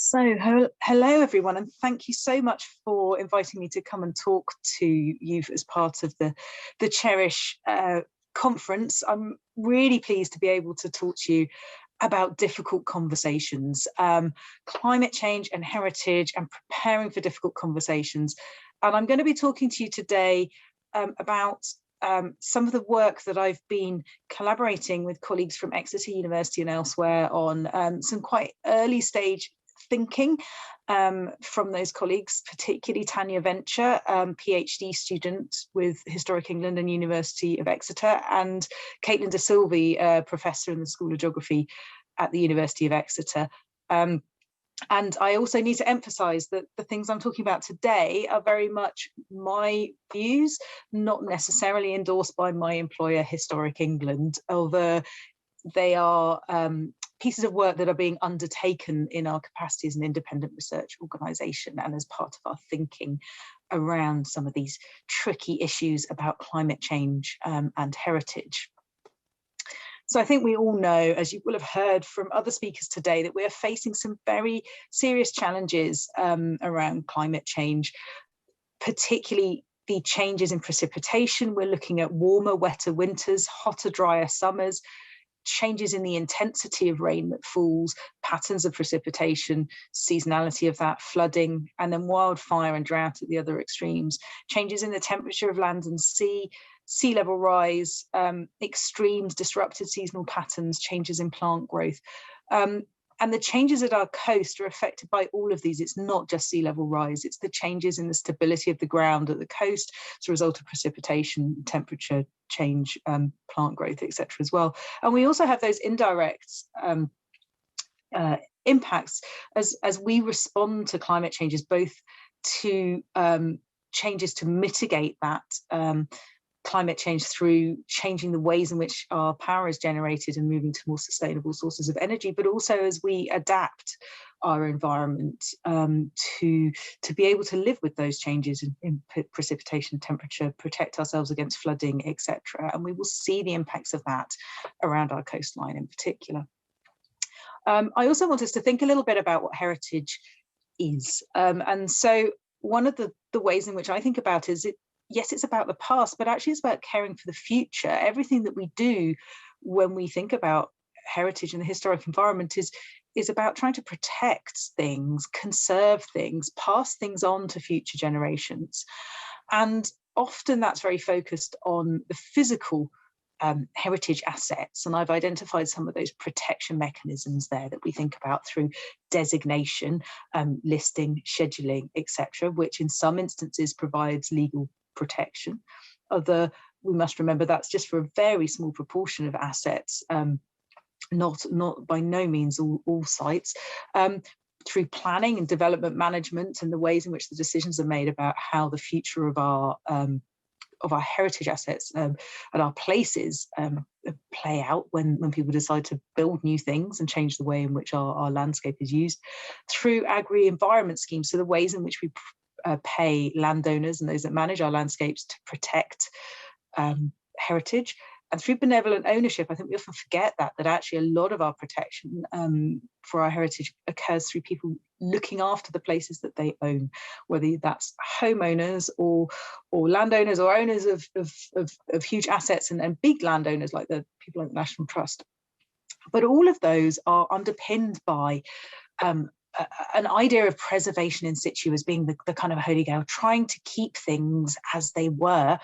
So, hello everyone, and thank you so much for inviting me to come and talk to you as part of the CHERISH conference. I'm really pleased to be able to talk to you about difficult conversations, climate change and heritage, and preparing for difficult conversations. And I'm going to be talking to you today about some of the work that I've been collaborating with colleagues from Exeter University and elsewhere on, some quite early stage thinking from those colleagues, particularly Tanya Venture, PhD student with Historic England and University of Exeter, and Caitlin De Silva, professor in the School of Geography at the University of Exeter. And I also need to emphasize that the things I'm talking about today are very much my views, not necessarily endorsed by my employer, Historic England, although they are pieces of work that are being undertaken in our capacity as an independent research organisation and as part of our thinking around some of these tricky issues about climate change and heritage. So I think we all know, as you will have heard from other speakers today, that we're facing some very serious challenges around climate change, particularly the changes in precipitation. We're looking at warmer, wetter winters, hotter, drier summers, changes in the intensity of rain that falls, patterns of precipitation, seasonality of that, flooding, and then wildfire and drought at the other extremes, changes in the temperature of land and sea, sea level rise, extremes, disrupted seasonal patterns, changes in plant growth. And the changes at our coast are affected by all of these. It's not just sea level rise, it's the changes in the stability of the ground at the coast as a result of precipitation, temperature change, plant growth, etc. as well. And we also have those indirect impacts as we respond to climate changes, both to changes to mitigate that climate change through changing the ways in which our power is generated and moving to more sustainable sources of energy, but also as we adapt our environment to be able to live with those changes in precipitation, temperature, protect ourselves against flooding, etc. And we will see the impacts of that around our coastline in particular. I also want us to think a little bit about what heritage is. And so one of the ways in which I think about it is yes, it's about the past, but actually it's about caring for the future. Everything that we do when we think about heritage and the historic environment is about trying to protect things, conserve things, pass things on to future generations. And often that's very focused on the physical heritage assets. And I've identified some of those protection mechanisms there that we think about through designation, listing, scheduling, etc., which in some instances provides legal protection. We must remember that's just for a very small proportion of assets, not by no means all sites. Through planning and development management and the ways in which the decisions are made about how the future of our heritage assets and our places play out when people decide to build new things and change the way in which our landscape is used. Through agri-environment schemes, so the ways in which we pay landowners and those that manage our landscapes to protect heritage. And through benevolent ownership, I think we often forget that actually a lot of our protection for our heritage occurs through people looking after the places that they own, whether that's homeowners or landowners or owners of huge assets and big landowners like the people like the National Trust. But all of those are underpinned by an idea of preservation in situ as being the kind of holy grail, trying to keep things as they were,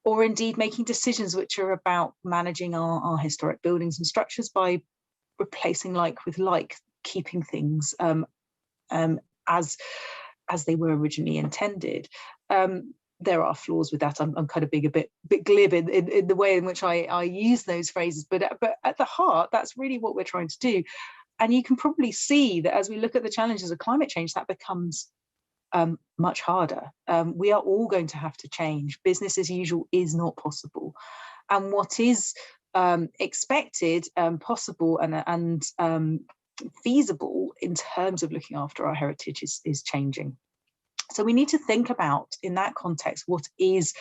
or indeed making decisions which are about managing our historic buildings and structures by replacing like with like, keeping things as they were originally intended. There are flaws with that. I'm kind of being a bit glib in the way in which I use those phrases, but at the heart, that's really what we're trying to do. And you can probably see that as we look at the challenges of climate change, that becomes much harder. We are all going to have to change. Business as usual is not possible. And what is expected, possible and feasible in terms of looking after our heritage is changing. So we need to think about, in that context, what is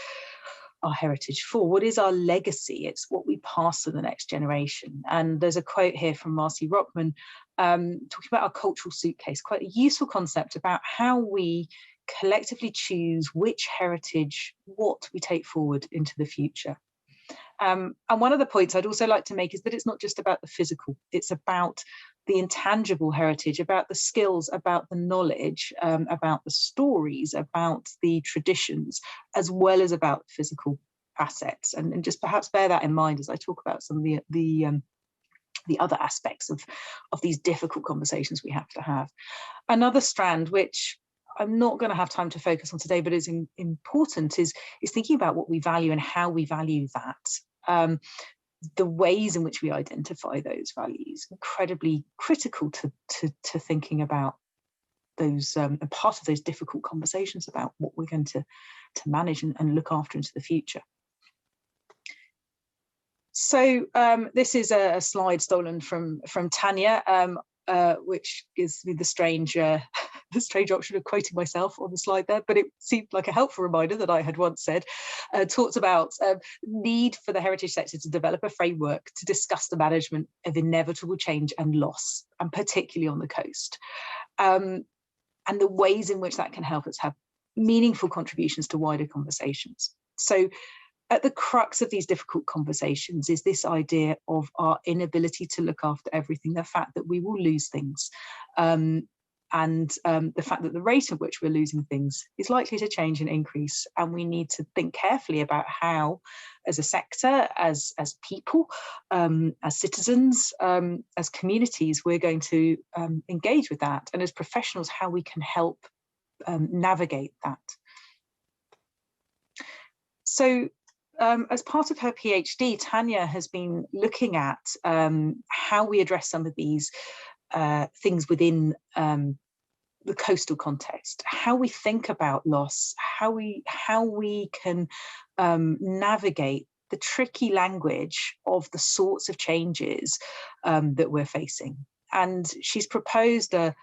our heritage for? What is our legacy? It's what we pass to the next generation. And there's a quote here from Marcy Rockman talking about our cultural suitcase, quite a useful concept about how we collectively choose which heritage, what we take forward into the future. And one of the points I'd also like to make is that it's not just about the physical, it's about the intangible heritage, about the skills, about the knowledge, about the stories, about the traditions, as well as about physical assets. And just perhaps bear that in mind as I talk about some of the other aspects of these difficult conversations we have to have. Another strand, which I'm not going to have time to focus on today, but is important, is thinking about what we value and how we value that. The ways in which we identify those values, incredibly critical to thinking about those, and part of those difficult conversations about what we're going to manage and look after into the future. So this is a slide stolen from Tanya, which gives me the strange option of quoting myself on the slide there, but it seemed like a helpful reminder that I had once said, talked about need for the heritage sector to develop a framework to discuss the management of inevitable change and loss, and particularly on the coast, and the ways in which that can help us have meaningful contributions to wider conversations. So at the crux of these difficult conversations is this idea of our inability to look after everything, the fact that we will lose things, and the fact that the rate at which we're losing things is likely to change and increase. And we need to think carefully about how, as a sector, as people, as citizens, as communities, we're going to engage with that, and as professionals, how we can help navigate that. So as part of her PhD, Tanya has been looking at how we address some of these things within the coastal context, how we think about loss, how we can navigate the tricky language of the sorts of changes that we're facing. And she's proposed a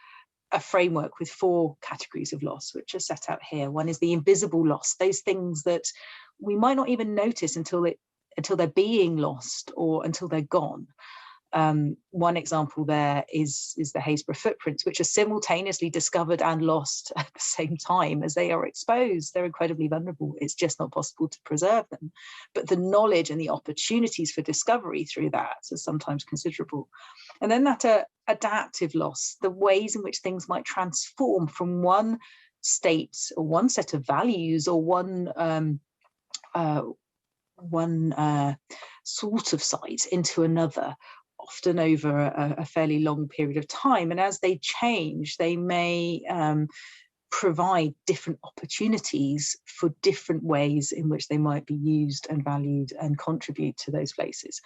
framework with 4 categories of loss, which are set out here. One is the invisible loss, those things that we might not even notice until they're being lost or until they're gone. One example there is the Haysborough footprints, which are simultaneously discovered and lost at the same time as they are exposed. They're incredibly vulnerable. It's just not possible to preserve them. But the knowledge and the opportunities for discovery through that are sometimes considerable. And then that adaptive loss, the ways in which things might transform from one state or one set of values or one sort of site into another, often over a fairly long period of time. And as they change, they may provide different opportunities for different ways in which they might be used and valued and contribute to those places.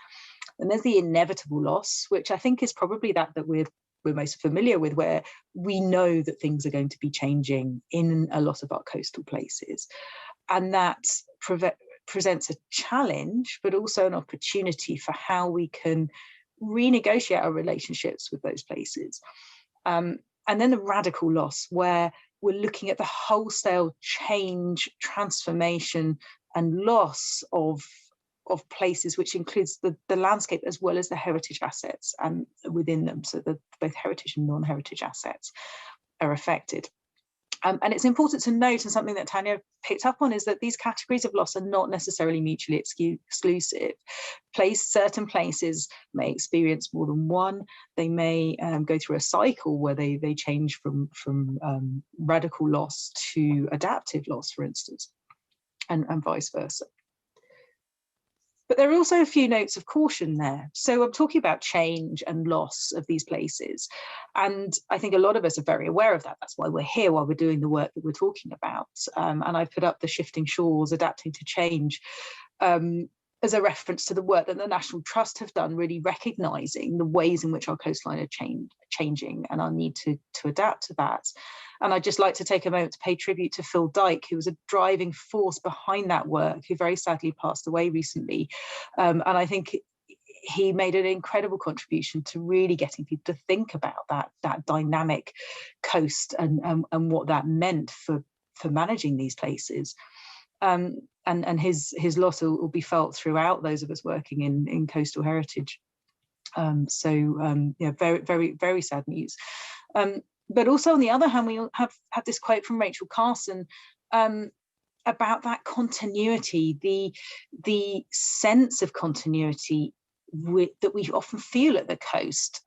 And there's the inevitable loss, which I think is probably that we're most familiar with, where we know that things are going to be changing in a lot of our coastal places. And that presents a challenge, but also an opportunity for how we can renegotiate our relationships with those places. And then the radical loss, where we're looking at the wholesale change, transformation, and loss of places, which includes the landscape as well as the heritage assets within them. So both heritage and non-heritage assets are affected. And it's important to note, and something that Tanya picked up on, is that these categories of loss are not necessarily mutually exclusive. Certain places may experience more than one. They may go through a cycle where they change from radical loss to adaptive loss, for instance, and vice versa. But there are also a few notes of caution there. So I'm talking about change and loss of these places. And I think a lot of us are very aware of that. That's why we're here, why we're doing the work that we're talking about. And I've put up the Shifting Shores, Adapting to Change, as a reference to the work that the National Trust have done, really recognising the ways in which our coastline are changing and our need to adapt to that. And I'd just like to take a moment to pay tribute to Phil Dyke, who was a driving force behind that work, who very sadly passed away recently. And I think he made an incredible contribution to really getting people to think about that dynamic coast and what that meant for managing these places. And his loss will be felt throughout those of us working in coastal heritage. Yeah, very, very, very sad news. But also on the other hand, we have this quote from Rachel Carson about that continuity, the sense of continuity that we often feel at the coast,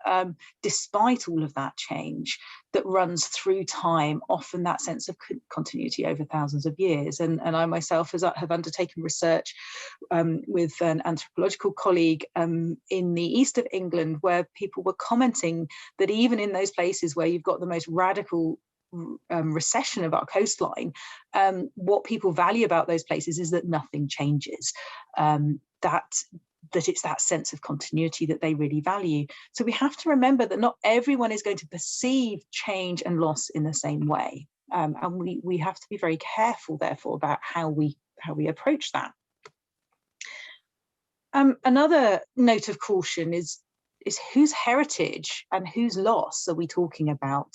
despite all of that change that runs through time, often that sense of continuity over thousands of years. And I myself have undertaken research with an anthropological colleague in the east of England, where people were commenting that even in those places where you've got the most radical recession of our coastline, what people value about those places is that nothing changes, that it's that sense of continuity that they really value. So we have to remember that not everyone is going to perceive change and loss in the same way, and we have to be very careful, therefore, about how we approach that. Another note of caution is whose heritage and whose loss are we talking about?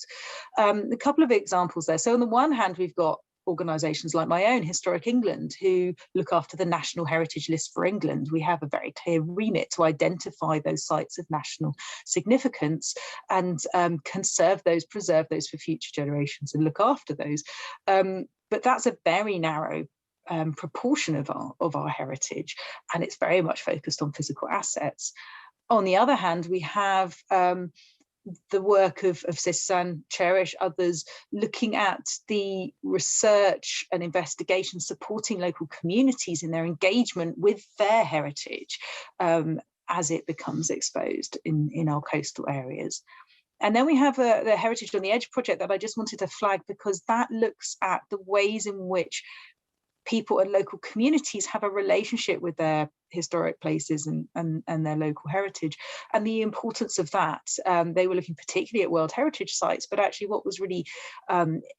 A couple of examples there. So on the one hand, we've got organisations like my own, Historic England, who look after the National Heritage List for England. We have a very clear remit to identify those sites of national significance and conserve those, preserve those for future generations and look after those. But that's a very narrow proportion of our heritage, and it's very much focused on physical assets. On the other hand, we have the work of Sis-San, CHERISH, others, looking at the research and investigation supporting local communities in their engagement with their heritage as it becomes exposed in our coastal areas. And then we have the Heritage on the Edge project that I just wanted to flag, because that looks at the ways in which people and local communities have a relationship with their historic places and their local heritage, and the importance of that. They were looking particularly at World Heritage sites, but actually what was really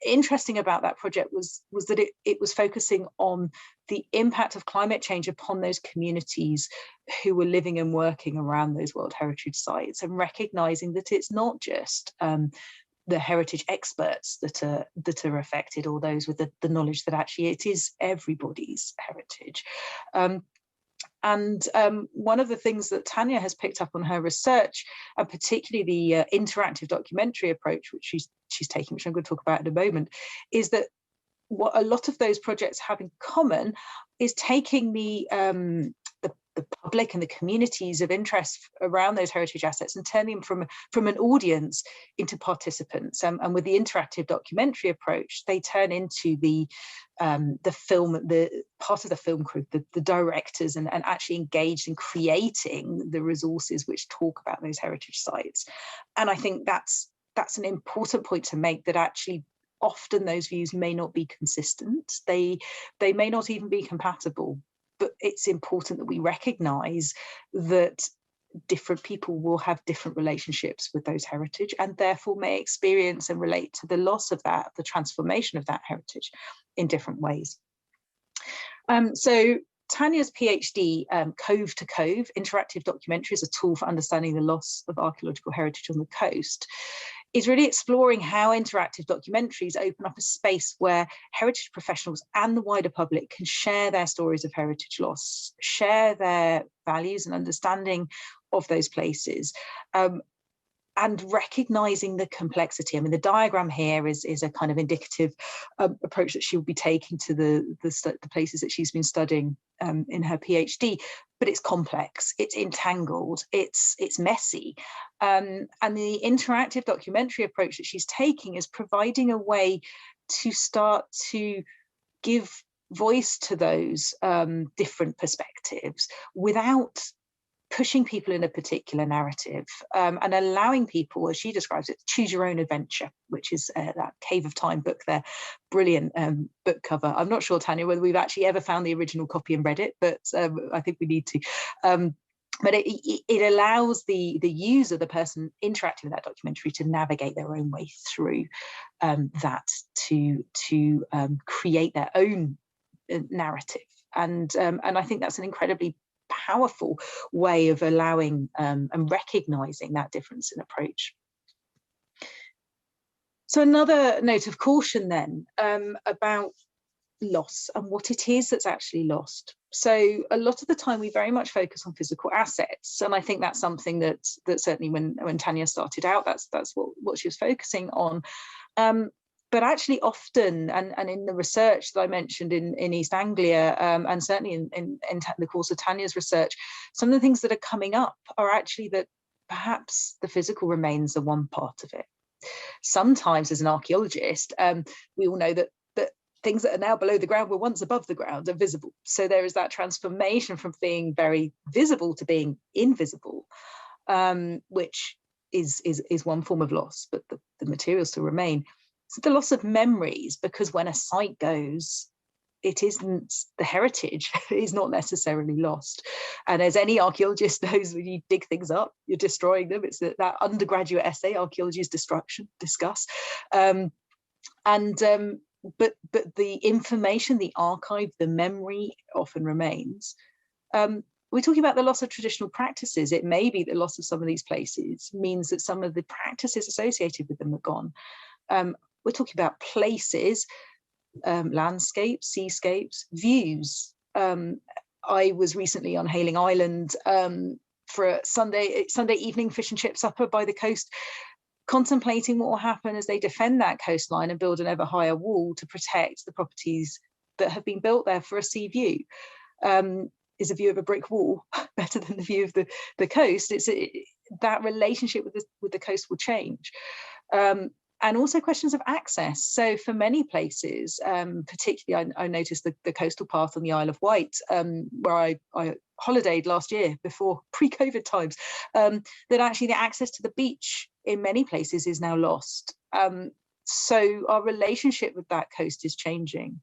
interesting about that project was that it was focusing on the impact of climate change upon those communities who were living and working around those World Heritage sites, and recognizing that it's not just the heritage experts that are affected, or those with the knowledge that actually it is everybody's heritage. One of the things that Tanya has picked up on her research, and particularly the interactive documentary approach, which she's taking, which I'm going to talk about in a moment, is that what a lot of those projects have in common is taking the public and the communities of interest around those heritage assets and turning them from an audience into participants. And with the interactive documentary approach, they turn into the film, the part of the film crew, the directors, and actually engaged in creating the resources which talk about those heritage sites. And I think that's an important point to make, that actually often those views may not be consistent. They may not even be compatible. But it's important that we recognise that different people will have different relationships with those heritage, and therefore may experience and relate to the loss of that, the transformation of that heritage, in different ways. So Tanya's PhD, Cove to Cove, Interactive Documentary as a Tool for Understanding the Loss of Archaeological Heritage on the Coast, is really exploring how interactive documentaries open up a space where heritage professionals and the wider public can share their stories of heritage loss, share their values and understanding of those places, and recognizing the complexity. I mean, the diagram here is a kind of indicative approach that she will be taking to the places that she's been studying in her PhD, but it's complex, it's entangled, it's messy. And the interactive documentary approach that she's taking is providing a way to start to give voice to those different perspectives without pushing people in a particular narrative, and allowing people, as she describes it, choose your own adventure, which is that Cave of Time book there. Brilliant book cover. I'm not sure, Tanya, whether we've actually ever found the original copy and read it, but I think we need to. But it allows the user, the person interacting with that documentary, to navigate their own way through that, to create their own narrative. And I think that's an incredibly powerful way of allowing and recognizing that difference in approach. So another note of caution then about loss and what it is that's actually lost. So a lot of the time we very much focus on physical assets, and I think that's something that certainly when Tanya started out, that's what she was focusing on. But actually often, and in the research that I mentioned in East Anglia, and certainly in the course of Tanya's research, some of the things that are coming up are actually that perhaps the physical remains are one part of it. Sometimes as an archaeologist, we all know that things that are now below the ground were once above the ground, are visible. So there is that transformation from being very visible to being invisible, which is one form of loss, but the materials still remain. So the loss of memories, because when a site goes, it isn't, the heritage is not necessarily lost. And as any archaeologist knows, when you dig things up, you're destroying them. It's that undergraduate essay, Archaeology is Destruction, discuss. But the information, the archive, the memory often remains. We're talking about the loss of traditional practices. It may be the loss of some of these places means that some of the practices associated with them are gone. We're talking about places, landscapes, seascapes, views. I was recently on Hayling Island for a Sunday evening fish and chip supper by the coast, contemplating what will happen as they defend that coastline and build an ever higher wall to protect the properties that have been built there for a sea view. Is a view of a brick wall better than the view of the coast? That relationship with the coast will change. And also questions of access. So for many places, particularly I noticed the coastal path on the Isle of Wight, where I holidayed last year before pre-COVID times, that actually the access to the beach in many places is now lost. So our relationship with that coast is changing.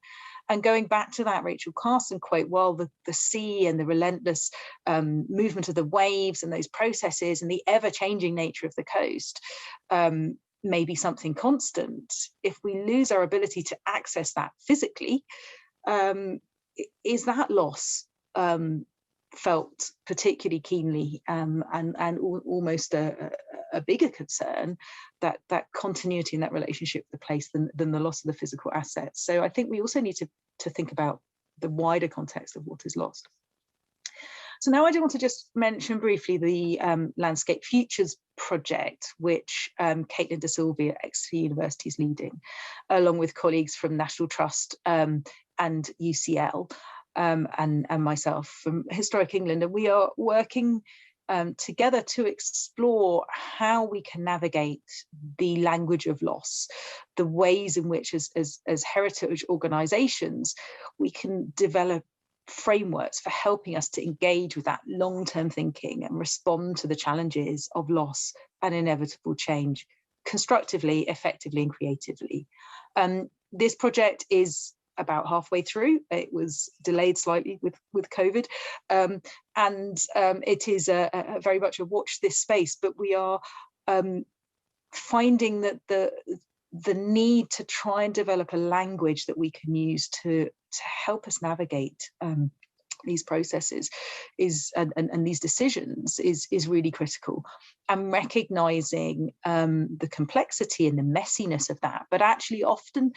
And going back to that Rachel Carson quote, while the sea and the relentless movement of the waves and those processes and the ever-changing nature of the coast may be something constant, if we lose our ability to access that physically, is that loss felt particularly keenly, and almost a bigger concern, that continuity in that relationship with the place than the loss of the physical assets. So I think we also need to think about the wider context of what is lost. So now I do want to just mention briefly the Landscape Futures project, which Caitlin De Silva at Exeter University is leading, along with colleagues from National Trust and UCL, and myself from Historic England. And we are working together to explore how we can navigate the language of loss, the ways in which as heritage organisations we can develop frameworks for helping us to engage with that long-term thinking and respond to the challenges of loss and inevitable change constructively, effectively and creatively. This project is about halfway through. It was delayed slightly with COVID, and it is a very much a watch this space, but we are finding that the need to try and develop a language that we can use to help us navigate these processes and these decisions is really critical, and recognizing the complexity and the messiness of that, but actually often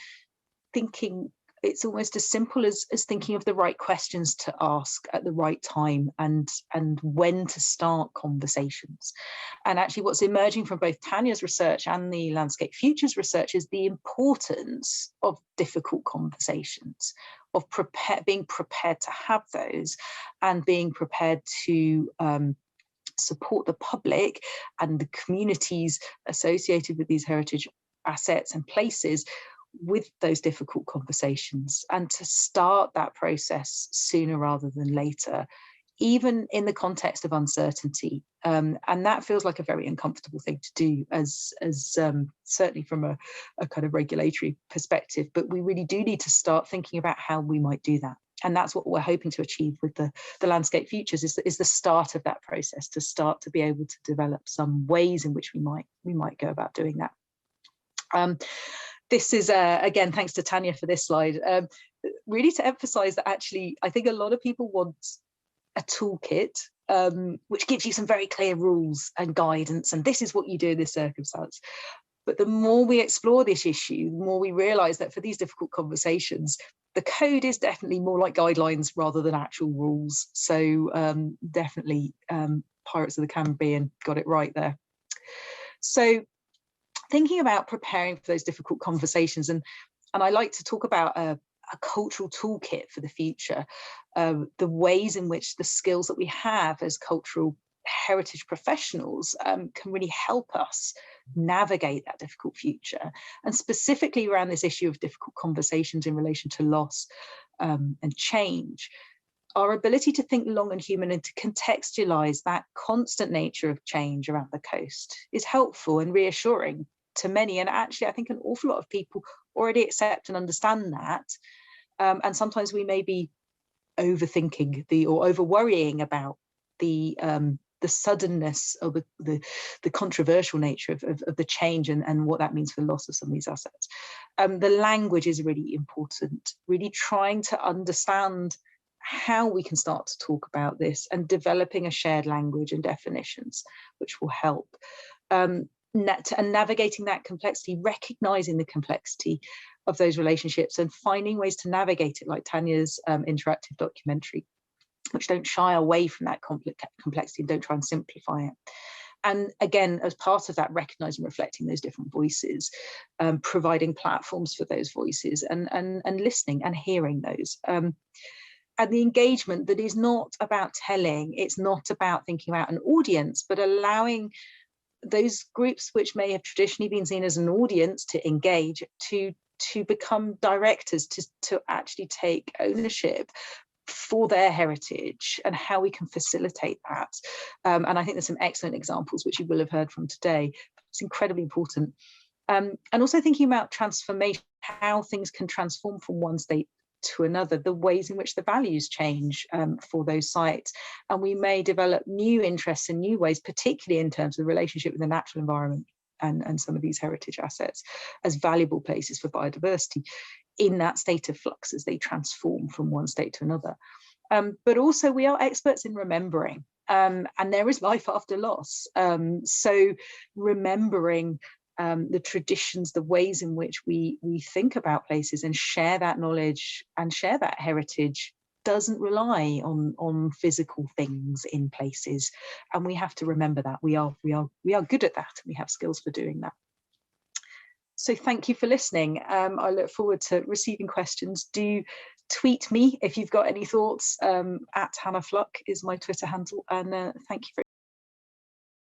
thinking it's almost as simple as thinking of the right questions to ask at the right time and when to start conversations. And actually what's emerging from both Tanya's research and the Landscape Futures research is the importance of difficult conversations, of being prepared to have those, and being prepared to support the public and the communities associated with these heritage assets and places with those difficult conversations, and to start that process sooner rather than later, even in the context of uncertainty. And that feels like a very uncomfortable thing to do, as certainly from a kind of regulatory perspective, but we really do need to start thinking about how we might do that. And that's what we're hoping to achieve with the Landscape Futures, is the start of that process, to start to be able to develop some ways in which we might go about doing that. This is, again, thanks to Tanya for this slide, really to emphasize that actually, I think a lot of people want a toolkit, which gives you some very clear rules and guidance, and this is what you do in this circumstance. But the more we explore this issue, the more we realize that for these difficult conversations, the code is definitely more like guidelines rather than actual rules. So definitely Pirates of the Caribbean got it right there. So thinking about preparing for those difficult conversations, and I like to talk about a cultural toolkit for the future, the ways in which the skills that we have as cultural heritage professionals can really help us navigate that difficult future, and specifically around this issue of difficult conversations in relation to loss and change. Our ability to think long and human and to contextualize that constant nature of change around the coast is helpful and reassuring to many. And actually, I think an awful lot of people already accept and understand that. And sometimes we may be overthinking or over worrying about the suddenness of the controversial nature of the change and what that means for the loss of some of these assets. The language is really important, really trying to understand how we can start to talk about this and developing a shared language and definitions, which will help. And navigating that complexity, recognizing the complexity of those relationships and finding ways to navigate it, like Tanya's interactive documentary, which don't shy away from that complexity and don't try and simplify it. And again, as part of that, recognizing and reflecting those different voices, providing platforms for those voices and listening and hearing those. And the engagement that is not about telling, it's not about thinking about an audience, but allowing those groups which may have traditionally been seen as an audience to engage, to become directors, to actually take ownership for their heritage and how we can facilitate that. And I think there's some excellent examples which you will have heard from today. It's incredibly important. And also thinking about transformation, how things can transform from one state to another, the ways in which the values change for those sites. And we may develop new interests in new ways, particularly in terms of the relationship with the natural environment and some of these heritage assets as valuable places for biodiversity in that state of flux as they transform from one state to another. But also we are experts in remembering, and there is life after loss. So remembering the traditions, the ways in which we think about places and share that knowledge and share that heritage doesn't rely on physical things in places, and we have to remember that we are good at that, and we have skills for doing that. So thank you for listening. I look forward to receiving questions. Do tweet me if you've got any thoughts. @Hannah Fluck is my Twitter handle, and thank you very